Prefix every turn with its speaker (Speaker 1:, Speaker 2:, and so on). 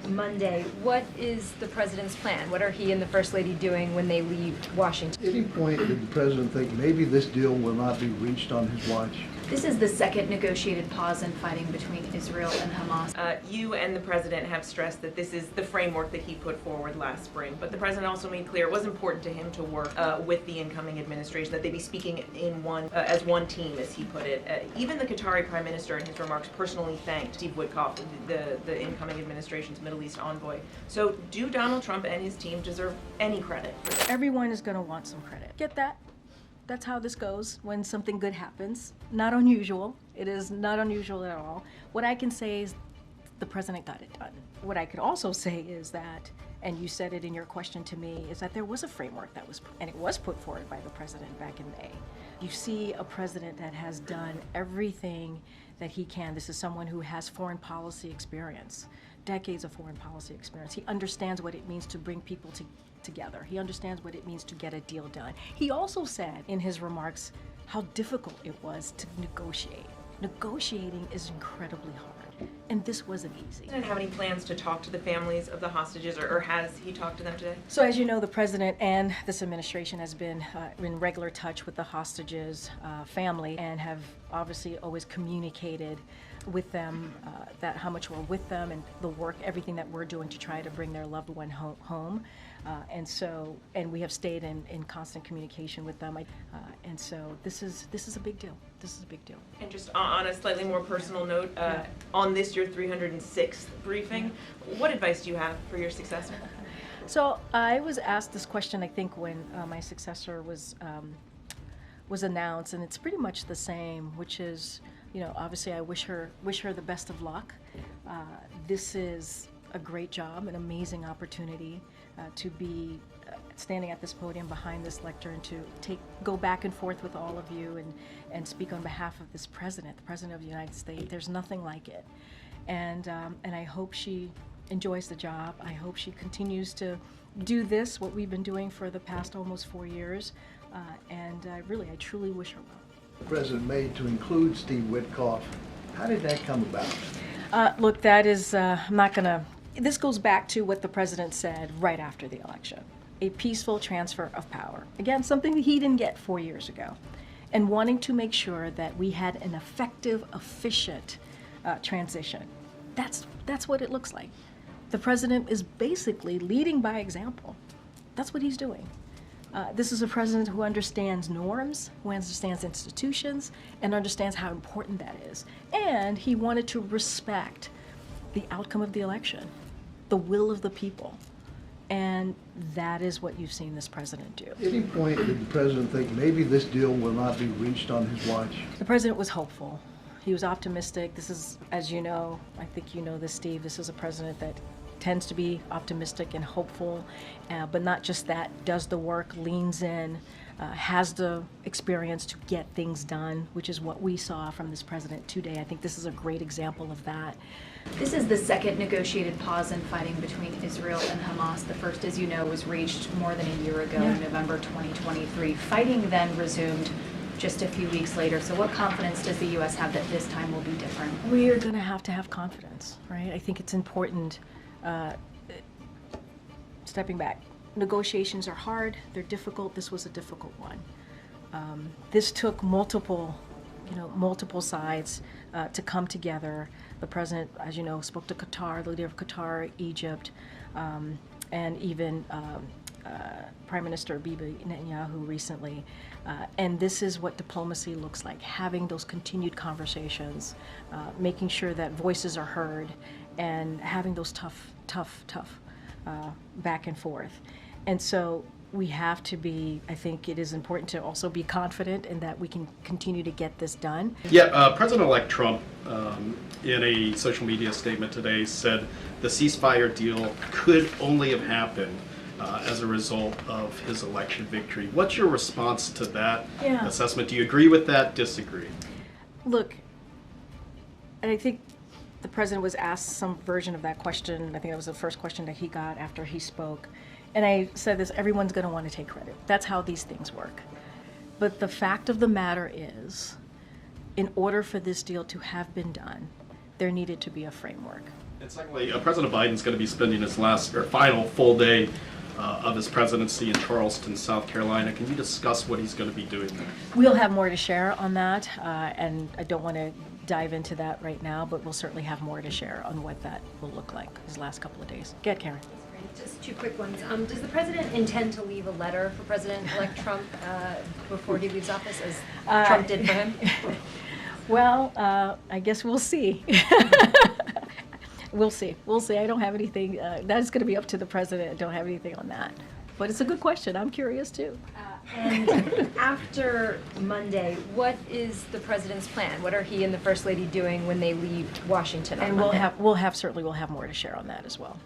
Speaker 1: Monday. What is the president's plan? What are he and the First Lady doing when they leave Washington?
Speaker 2: At any point did the president think maybe this deal will not be reached on his watch?
Speaker 3: This is the second negotiated pause in fighting between Israel and Hamas.
Speaker 4: You and the president have stressed that this is the framework that he put forward last spring, but the president also made clear it was important to him to work with the incoming administration, that they be speaking in as one team, as he put it. Even the Qatari prime minister in his remarks personally thanked Steve Witkoff, the incoming administration's Middle East envoy. So do Donald Trump and his team deserve any credit for this?
Speaker 5: Everyone is going to want some credit. Get that? That's how this goes when something good happens. Not unusual. It is not unusual at all. What I can say is the president got it done. What I could also say is that, and you said it in your question to me, is that there was a framework that was, and it was put forward by the president back in May. You see a president that has done everything that he can. This is someone who has foreign policy experience, decades of foreign policy experience. He understands what it means to bring people together. He understands what it means to get a deal done. He also said in his remarks how difficult it was to negotiate. Negotiating is incredibly hard, and this wasn't easy.
Speaker 4: Does he have any plans to talk to the families of the hostages, or has he talked to them today?
Speaker 5: So as you know, the president and this administration has been in regular touch with the hostages' family, and have obviously always communicated with them that how much we're with them and the work, everything that we're doing to try to bring their loved one home. And we have stayed in constant communication with them. And so this is a big deal. This is a big deal.
Speaker 4: And just on a slightly more personal note, on this, your 306th briefing, what advice do you have for your successor?
Speaker 5: So I was asked this question, I think, when my successor was announced, and it's pretty much the same, which is, you know, obviously I wish her the best of luck. This is a great job, an amazing opportunity to be standing at this podium behind this lectern, to go back and forth with all of you and speak on behalf of this president, the president of the United States. There's nothing like it, and I hope she enjoys the job. I hope she continues to do this, what we've been doing for the past almost 4 years, and I truly wish her well.
Speaker 2: The president made to include Steve Witkoff. How did that come about?
Speaker 5: Look, that is, I'm not gonna, this goes back to what the president said right after the election. A peaceful transfer of power. Again, something that he didn't get 4 years ago. And wanting to make sure that we had an effective, efficient transition. That's what it looks like. The president is basically leading by example. That's what he's doing. This is a president who understands norms, who understands institutions, and understands how important that is. And he wanted to respect the outcome of the election, the will of the people. And that is what you've seen this president do.
Speaker 2: At any point did the president think maybe this deal will not be reached on his watch?
Speaker 5: The president was hopeful. He was optimistic. This is, as you know, I think you know this, Steve, this is a president that tends to be optimistic and hopeful, but not just that, does the work, leans in, has the experience to get things done, which is what we saw from this president today. I think this is a great example of that.
Speaker 3: This is the second negotiated pause in fighting between Israel and Hamas. The first, as you know, was reached more than a year ago in November 2023. Fighting then resumed just a few weeks later. So what confidence does the U.S. have that this time will be different?
Speaker 5: We're going to have confidence, right? I think it's important. Stepping back, negotiations are hard, they're difficult. This was a difficult one. This took multiple sides to come together. The president, as you know, spoke to Qatar, the leader of Qatar, Egypt, and even Prime Minister Bibi Netanyahu recently. And this is what diplomacy looks like, having those continued conversations, making sure that voices are heard, and having those tough back and forth. And so we have to be, I think it is important to also be confident in that we can continue to get this done.
Speaker 6: Yeah, President-elect Trump, in a social media statement today, said the ceasefire deal could only have happened as a result of his election victory. What's your response to that assessment? Do you agree with that, disagree?
Speaker 5: Look, and I think the president was asked some version of that question. I think that was the first question that he got after he spoke. And I said this, everyone's going to want to take credit. That's how these things work. But the fact of the matter is, in order for this deal to have been done, there needed to be a framework.
Speaker 6: And secondly, President Biden's going to be spending his last or final full day of his presidency in Charleston, South Carolina. Can you discuss what he's going to be doing there?
Speaker 5: We'll have more to share on that, and I don't want to dive into that right now, but we'll certainly have more to share on what that will look like his last couple of days. Get Karen.
Speaker 1: Just two quick ones. Does the president intend to leave a letter for President-elect Trump before he leaves office, as Trump did for him?
Speaker 5: Well, I guess we'll see. We'll see. We'll see. I don't have anything. That's going to be up to the president. I don't have anything on that. But it's a good question. I'm curious too.
Speaker 1: And after Monday, what is the president's plan? What are he and the first lady doing when they leave Washington on
Speaker 5: And
Speaker 1: Monday?
Speaker 5: we'll have more to share on that as well.